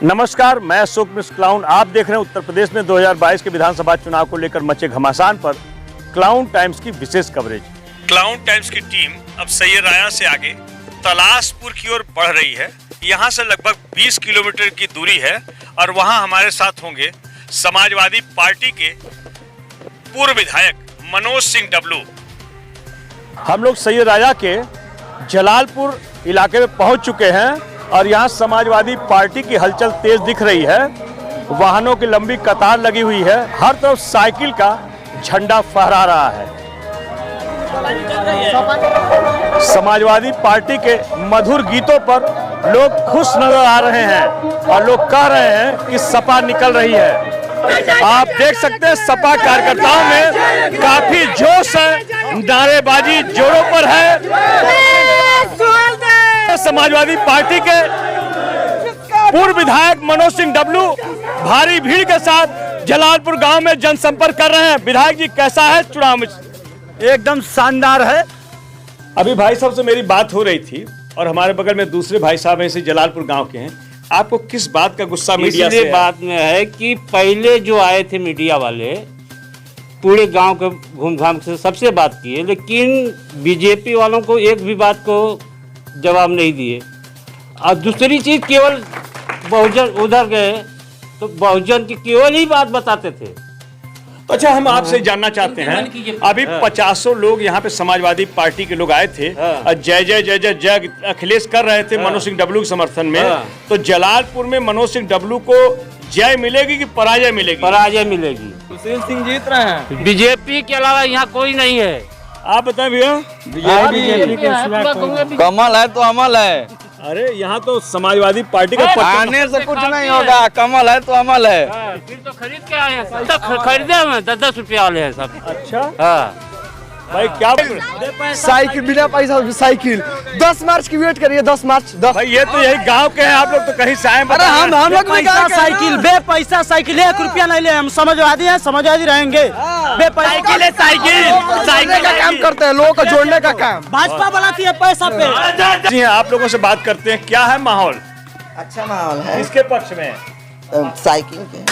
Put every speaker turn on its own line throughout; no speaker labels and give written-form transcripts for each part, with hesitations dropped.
नमस्कार, मैं अशोक मिश्र क्लाउन। आप देख रहे हैं उत्तर प्रदेश में 2022 के विधानसभा चुनाव को लेकर मचे घमासान पर क्लाउन टाइम्स की विशेष कवरेज। क्लाउन टाइम्स की टीम अब सैयराया से आगे तलाशपुर की ओर बढ़ रही है। यहाँ से लगभग 20 किलोमीटर की दूरी है और वहाँ हमारे साथ होंगे समाजवादी पार्टी के पूर्व विधायक मनोज सिंह डबलू। हम लोग सैयराया के जलालपुर इलाके में पहुँच चुके हैं और यहाँ समाजवादी पार्टी की हलचल तेज दिख रही है। वाहनों की लंबी कतार लगी हुई है, हर तरफ साइकिल का झंडा फहरा रहा है। समाजवादी पार्टी के मधुर गीतों पर लोग खुश नजर आ रहे हैं और लोग कह रहे हैं कि सपा निकल रही है। आप देख सकते हैं सपा कार्यकर्ताओं में काफी जोश है, नारेबाजी जोरों पर है। समाजवादी पार्टी के पूर्व विधायक मनोज सिंह डबलू भारी भीड़ के साथ जलालपुर गांव में जनसंपर्क कर रहे हैं। विधायक जी, कैसा है चुनाव में?
एकदम शानदार है।
अभी भाई साहब से मेरी बात हो रही थी और हमारे बगल में दूसरे भाई साहब ऐसे जलालपुर गांव के हैं। आपको किस बात का गुस्सा मीडिया से?
बात में है कि पहले जो आए थे मीडिया वाले पूरे गांव के घूम घाम से सबसे बात की है, लेकिन बीजेपी वालों को एक भी बात को जवाब नहीं दिए। और दूसरी चीज, केवल बहुजन उधर गए तो बहुजन की केवल ही बात बताते थे।
अच्छा, हम आपसे जानना चाहते हैं, अभी 50 लोग यहाँ पे समाजवादी पार्टी के लोग आए थे और जय जय जय जय जय अखिलेश कर रहे थे मनोज सिंह डबलू के समर्थन में। तो जलालपुर में मनोज सिंह डबलू को जय मिलेगी कि पराजय मिलेगी?
पराजय मिलेगी।
सुशील सिंह जीत रहे हैं।
बीजेपी के अलावा यहाँ कोई नहीं है।
आप बताएं भैया।
कमल है तो अमल है।
अरे यहाँ तो समाजवादी पार्टी का
आने से कुछ नहीं होगा। कमल है तो अमल है।
फिर तो खरीद के आए हैं, खरीदे हुए 10-10 रुपया वाले हैं सब।
अच्छा
हाँ
भाई, क्या
साइकिल बिना पैसा साइकिल 10 मार्च की वेट करिए। 10 मार्च
भाई, ये तो यही गांव के हैं आप लोग, तो कहीं से आए?
अरे हम लोग साइकिल बे पैसा साइकिल 1 रुपया नहीं ले। हम समाजवादी हैं, समाजवादी रहेंगे। बे पैसा साइकिल का काम करते हैं, लोगों को जोड़ने का काम। भाजपा बनाती है पैसा पे।
जी आप लोगों से बात करते हैं, क्या है माहौल?
अच्छा माहौल है।
किसके पक्ष में?
साइकिल के।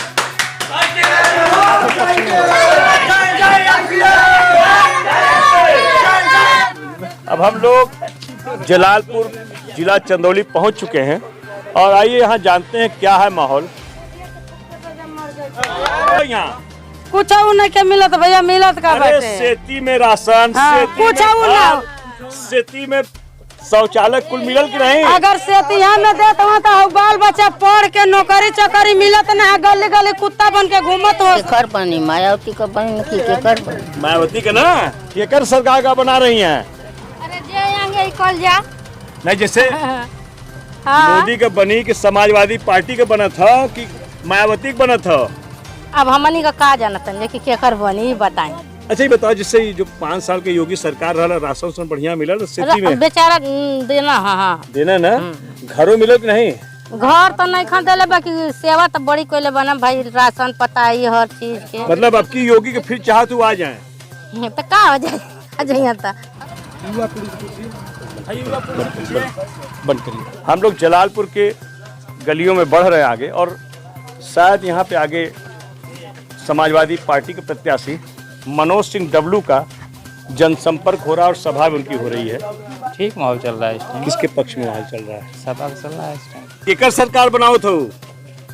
अब हम लोग जलालपुर जिला चंदौली पहुंच चुके हैं और आइए यहाँ जानते हैं क्या है माहौल। यहाँ
कुछ नहीं के मिलत भैया, मिलत का
अरे सेती में राशन,
कुछ
सेती में शौचालय कुल मिलल की नहीं?
अगर सेतिया में देत हो तो बाल बच्चा पढ़ के नौकरी चकरी मिलत ना, गली गली कुत्ता बन के घूमत हो।
केकर पानी मायावती का पानी की केकर पानी?
मायावती का ना, केकर सरकार का बना रही हैं।
अरे जे आएंगे कल जा
नहीं, जैसे मोदी का बनी कि समाजवादी पार्टी का बना था कि मायावती का बना था?
अब हमनी का जानत है कि केकर बनी बताएं।
अच्छा ये बताओ, जिससे जो 5 साल के योगी सरकार रहा, राशन बढ़िया मिलल सिटी में?
बेचारा देना। हाँ
देना ना। घरों मिलल कि नहीं?
घर तो नहीं खा दिले, बाकी सेवा तो बड़ी कोई बना भाई, राशन पता है हर चीज के।
मतलब अब की योगी के फिर चाह तू आ जाए
तो का हो जाए, आ जाइए तो
बंद करिए। हम लोग जलालपुर के गलियों में बढ़ रहे हैं आगे और शायद यहाँ पे आगे समाजवादी पार्टी के प्रत्याशी मनोज सिंह डबलू का जनसंपर्क हो रहा है और सभा में उनकी हो रही है।
ठीक माहौल चल रहा है इस टाइम।
किसके पक्ष में माहौल चल रहा है?
सभा चल रहा है इस टाइम।
केकर सरकार बनाओ तो?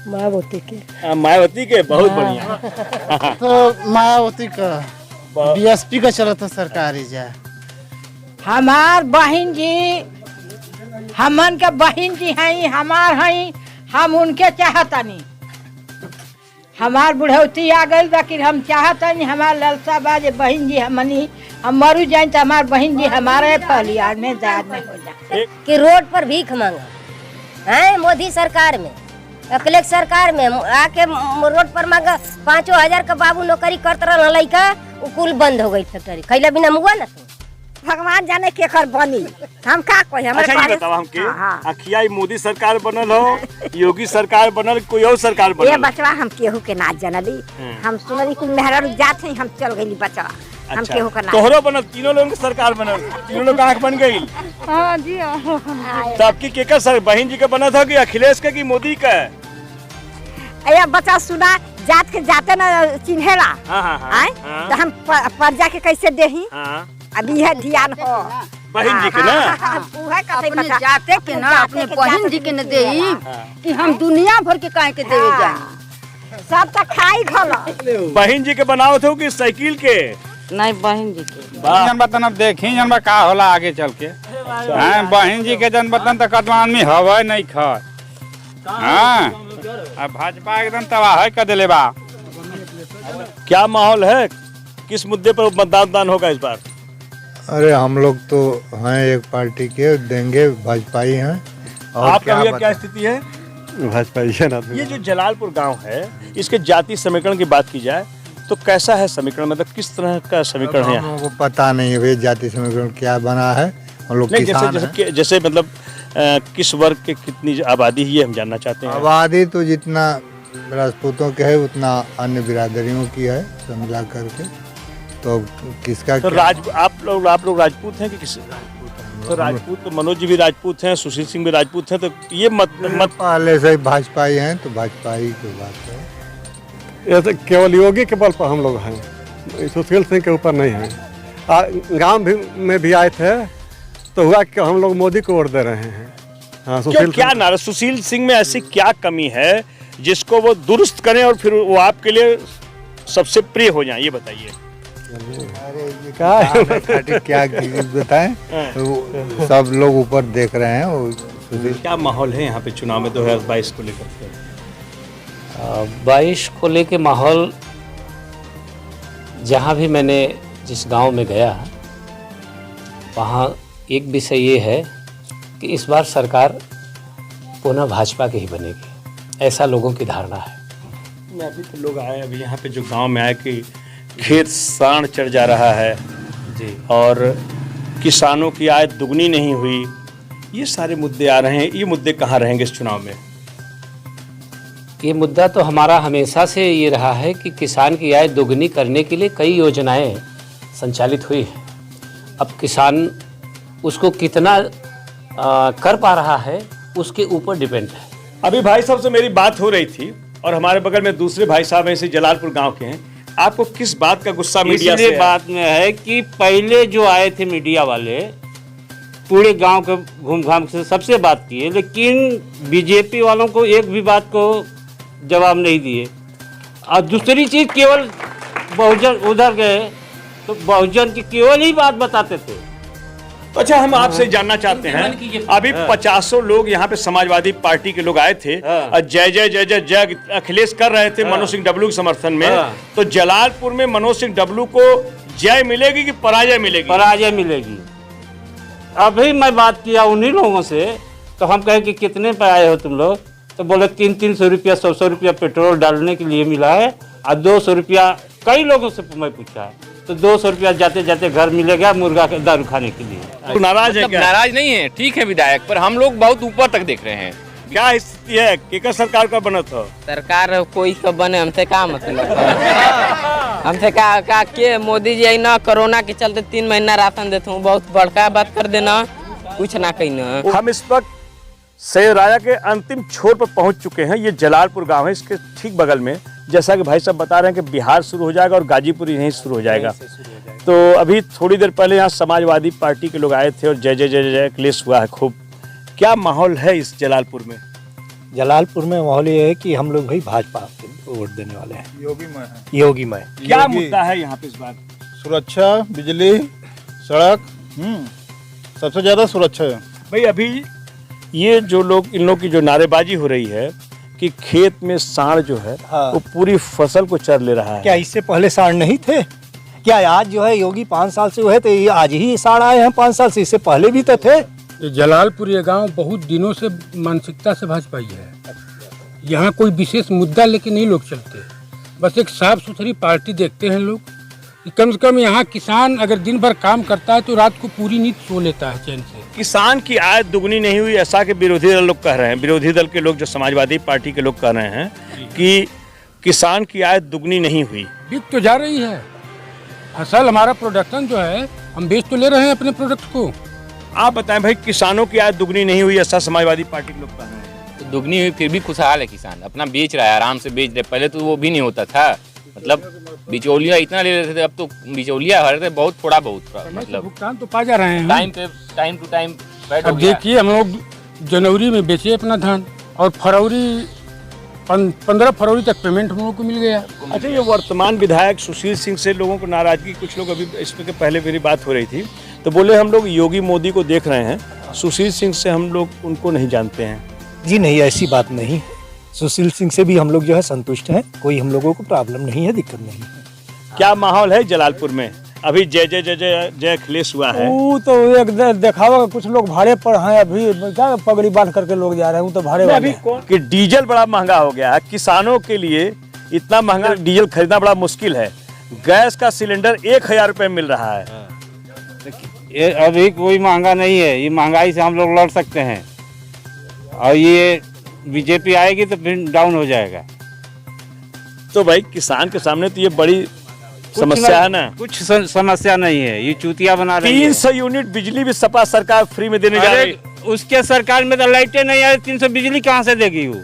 मायावती के।
मायावती के, बहुत बढ़िया।
तो मायावती का बीएसपी का चला था सरकारी जा।
हमार बहन जी, हमन के बहन जी हैं, हमार हैं, हम उनके चाहतनी। हमार बुढ़ौती आ गई, बाकी हम चाहतनी हमार ललसा बाजे बहन जी हमनी, हम मरू जाए तो हमार बहन जी हमारे परिवार में दाद में हो जाए।
कि रोड पर भीख मांगा है मोदी सरकार में, अखिलेश सरकार में आके रोड पर मांगा 5,000 का बाबू नौकरी करते रहा लड़का, वो कुल बंद हो गई फैक्ट्री। खैला बिना मुआ ना तो
भगवान जाने केकर बनी, हम का कोई
अच्छा ये बताओ हमके, अखिया मोदी सरकार बनल हो, योगी सरकार बनल, कोई और सरकार बनल?
ये बचवा हम केहू के ना जनली, हम सुनली कुल मेहरा जात हैं, हम चल गई बचवा। हम केहू का ना।
तोहरो बनल, तीनों लोगों की सरकार बनल, तीनों लोग आँख बन गई।
हाँ जी।
तो आपकी केकर सर बहन जी का बना था कि अखिलेश का कि मोदी का?
ये बच्चा सुना जात के जाते ना चिन्हेला आए तो हम पर्जा के कैसे देही अभी है ध्यान हो
बहन जी के ना
अपने जाते के ना अपने बहन जी के न देही कि हम दुनिया भर के काहे के देवे जाए सब तो खाई खला
बहन जी के बनाओ थे कि साइकिल के
नहीं बहन जी के
जन बतन अब देखी जन का होला आगे चल के बहन जी के जन बतन तो कदम आदमी हवे नहीं खा हाँ अब भाजपा एकदम तबाह कर दिले बा।
क्या माहौल है, किस मुद्दे पर मतदान होगा इस बार?
अरे हम लोग तो हैं एक पार्टी के, देंगे भाजपा ही हैं। और
आपका क्या स्थिति है?
भाजपा ही।
ये जो जलालपुर गांव है, इसके जाति समीकरण की बात की जाए तो कैसा है समीकरण, मतलब किस तरह का समीकरण है?
हम लोगों को पता नहीं है जाति समीकरण क्या बना है। हम लोग
जैसे मतलब किस वर्ग के कितनी आबादी है ये हम जानना चाहते हैं।
आबादी तो जितना राजपूतों के है उतना अन्य बिरादरियों की है, सब मिला करके। तो किसका
तो आप लोग राजपूत हैं कि किस? तो राजपूत तो मनोज जी भी राजपूत हैं, सुशील सिंह भी राजपूत हैं, तो ये मत
पहले से भाजपा ही हैं, तो भाजपा ही की बात है।
ये तो केवल योगी के बल पर हम लोग हैं, सुशील सिंह के ऊपर नहीं हैं। गांव में भी आए थे तो हुआ कि हम लोग मोदी को वोट दे रहे हैं। हाँ,
क्या नारा सुशील सिंह में ऐसी क्या कमी है जिसको वो दुरुस्त करें और फिर वो आपके लिए सबसे प्रिय हो जाए, ये बताइए।
क्या बताएं, सब लोग ऊपर देख रहे हैं।
क्या माहौल है यहाँ पे चुनाव में 2022 को लेकर?
22 को लेके माहौल, जहाँ भी मैंने जिस गांव में गया वहाँ एक विषय ये है कि इस बार सरकार पुनः भाजपा की ही बनेगी, ऐसा लोगों की धारणा है।
अभी तो लोग आए, अभी यहाँ पे जो गांव में आए कि खेत साढ़ चढ़ जा रहा है जी, और किसानों की आय दुगनी नहीं हुई, ये सारे मुद्दे आ रहे हैं। ये मुद्दे कहाँ रहेंगे इस चुनाव में?
ये मुद्दा तो हमारा हमेशा से ये रहा है कि किसान की आय दोगुनी करने के लिए कई योजनाएं संचालित हुई हैं। अब किसान उसको कितना कर पा रहा है उसके ऊपर डिपेंड है।
अभी भाई साहब से मेरी बात हो रही थी और हमारे बगल में दूसरे भाई साहब ऐसे जलालपुर गांव के हैं। आपको किस बात का गुस्सा मीडिया से?
बात में है कि पहले जो आए थे मीडिया वाले पूरे गांव के घूम घाम से सबसे बात किए, लेकिन बीजेपी वालों को एक भी बात को जवाब नहीं दिए। और दूसरी चीज, केवल बहुजन उधर गए तो बहुजन की केवल ही बात बताते थे।
अच्छा, हम आपसे जानना चाहते हैं, अभी 50 लोग यहाँ पे समाजवादी पार्टी के लोग आए थे, जय जय जय जय जय अखिलेश कर रहे थे मनोज सिंह डबलू के समर्थन में, तो जलालपुर में मनोज सिंह डबलू को जय मिलेगी कि पराजय मिलेगी?
पराजय मिलेगी। अभी मैं बात किया उन्हीं लोगों से, तो हम कहे कि कितने पे आए हो तुम लोग, तो बोले 300 रुपया 100 रुपया पेट्रोल डालने के लिए मिला है, और 200 रुपया कई लोगों से मैं पूछा है, तो 200 रुपया जाते जाते घर मिलेगा मुर्गा के दारू खाने के लिए।
तो नाराज है क्या?
नाराज नहीं है, ठीक है विधायक, पर हम लोग बहुत ऊपर तक देख रहे हैं।
क्या स्थिति है, केकर सरकार का बना था?
सरकार कोई का बने, हमसे क्या मतलब? हमसे क्या के मोदी जी ना कोरोना के चलते 3 महीना राशन देते हूँ, बहुत बड़का बात कर देना, कुछ ना कहना।
हम इस वक्त सैयराया के अंतिम छोर पर पहुंच चुके हैं। ये जलालपुर गांव है, इसके ठीक बगल में, जैसा कि भाई साहब बता रहे हैं कि बिहार शुरू हो जाएगा और गाजीपुर यहीं शुरू हो जाएगा। तो अभी थोड़ी देर पहले यहाँ समाजवादी पार्टी के लोग आए थे और जय जय जय जय अखिलेश हुआ है खूब। क्या माहौल है इस जलालपुर में?
जलालपुर में माहौल ये है कि हम लोग भाई भाजपा को वोट देने वाले हैं। योगीमय।
क्या मुद्दा है यहाँ पे इस बार?
सुरक्षा, बिजली, सड़क, सबसे ज्यादा सुरक्षा है
भाई। अभी ये जो लोग, इन लोग की जो नारेबाजी हो रही है कि खेत में सांड जो है वो पूरी फसल को चर ले रहा है।
क्या इससे पहले सांड नहीं थे? क्या आज जो है योगी 5 साल से हुए, तो ये आज ही सांड आए हैं 5 साल से? इससे पहले भी तो थे।
जलालपुर ये गांव बहुत दिनों से मानसिकता से भाजपाई है। यहाँ कोई विशेष मुद्दा लेके नहीं लोग चलते, बस एक साफ सुथरी पार्टी देखते हैं लोग। कम से कम यहाँ किसान अगर दिन भर काम करता है तो रात को पूरी नींद सो लेता है चैन से।
किसान की आय दुगनी नहीं हुई, ऐसा कि विरोधी दल लोग कह रहे हैं। विरोधी दल के लोग, जो समाजवादी पार्टी के लोग कह रहे हैं कि किसान की आय दुगनी नहीं हुई।
बिक तो जा रही है फसल, हमारा प्रोडक्शन जो है हम बेच तो ले रहे हैं अपने प्रोडक्ट को।
आप बताएं भाई, किसानों की आय दुगनी नहीं हुई ऐसा समाजवादी पार्टी के लोग कह रहे हैं।
दुगनी हुई, फिर भी खुशहाल है किसान, अपना बेच रहा है, आराम से बेच रहे। पहले तो वो भी नहीं होता था, मतलब बिचौलिया इतना ले लेते थे, अब तो बिचौलिया हर बहुत थोड़ा बहुत, मतलब
भुगतान तो पा जा रहे हैं
टाइम पे टाइम टू टाइम।
अब देखिए हम लोग जनवरी में बेचे अपना धान और फरवरी 15 फरवरी तक पेमेंट हम लोग को मिल गया।
अच्छा, ये वर्तमान विधायक सुशील सिंह से लोगों को नाराजगी, कुछ लोग अभी इसमें पहले मेरी बात हो रही थी तो बोले हम लोग योगी मोदी को देख रहे हैं, सुशील सिंह से हम लोग उनको नहीं जानते हैं।
जी नहीं, ऐसी बात नहीं है। सुशील सिंह से भी हम लोग जो है संतुष्ट हैं, कोई हम लोगों को प्रॉब्लम नहीं है, दिक्कत नहीं है।
क्या माहौल है जलालपुर में? अभी जय जय जय जय जय अखिलेश हुआ है।
वो तो एक दिखावा, कुछ लोग भाड़े पर हैं, अभी क्या पगड़ी बांध करके लोग जा रहे हैं, वो तो भाड़े वाले हैं।
कि डीजल बड़ा महंगा हो गया है, किसानों के लिए इतना महंगा डीजल खरीदना बड़ा मुश्किल है। गैस का सिलेंडर 1000 रुपये मिल रहा है।
ये अभी कोई महंगा नहीं है, ये महंगाई से हम लोग लड़ सकते हैं, और ये बीजेपी आएगी तो फिर डाउन हो जाएगा।
तो भाई किसान के सामने तो ये बड़ी समस्या है ना।
कुछ समस्या नहीं है, ये चूतिया बना रही है।
300 यूनिट बिजली भी सपा सरकार फ्री में देने जा रही है।
उसके सरकार में तो लाइटें नहीं आई, 300 बिजली कहाँ से देगी वो?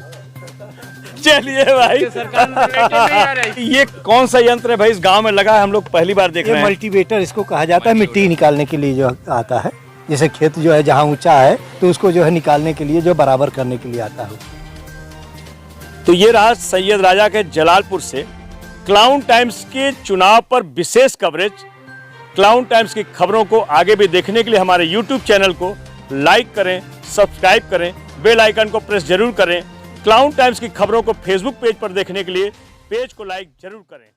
चलिए भाई, सरकार में लाइटें नहीं आ रही। ये कौन सा यंत्र है भाई इस गांव में लगा है? हम लोग पहली बार देख रहे हैं।
मल्टीवेटर इसको कहा जाता है, मिट्टी निकालने के लिए जो आता है। जैसे खेत जो है जहाँ ऊंचा है तो उसको जो है निकालने के लिए, जो बराबर करने के लिए आता है।
तो ये रहा सैयद राजा के जलालपुर से क्लाउन टाइम्स के चुनाव पर विशेष कवरेज। क्लाउन टाइम्स की खबरों को आगे भी देखने के लिए हमारे YouTube चैनल को लाइक करें, सब्सक्राइब करें, बेल आइकन को प्रेस जरूर करें। क्लाउन टाइम्स की खबरों को फेसबुक पेज पर देखने के लिए पेज को लाइक जरूर करें।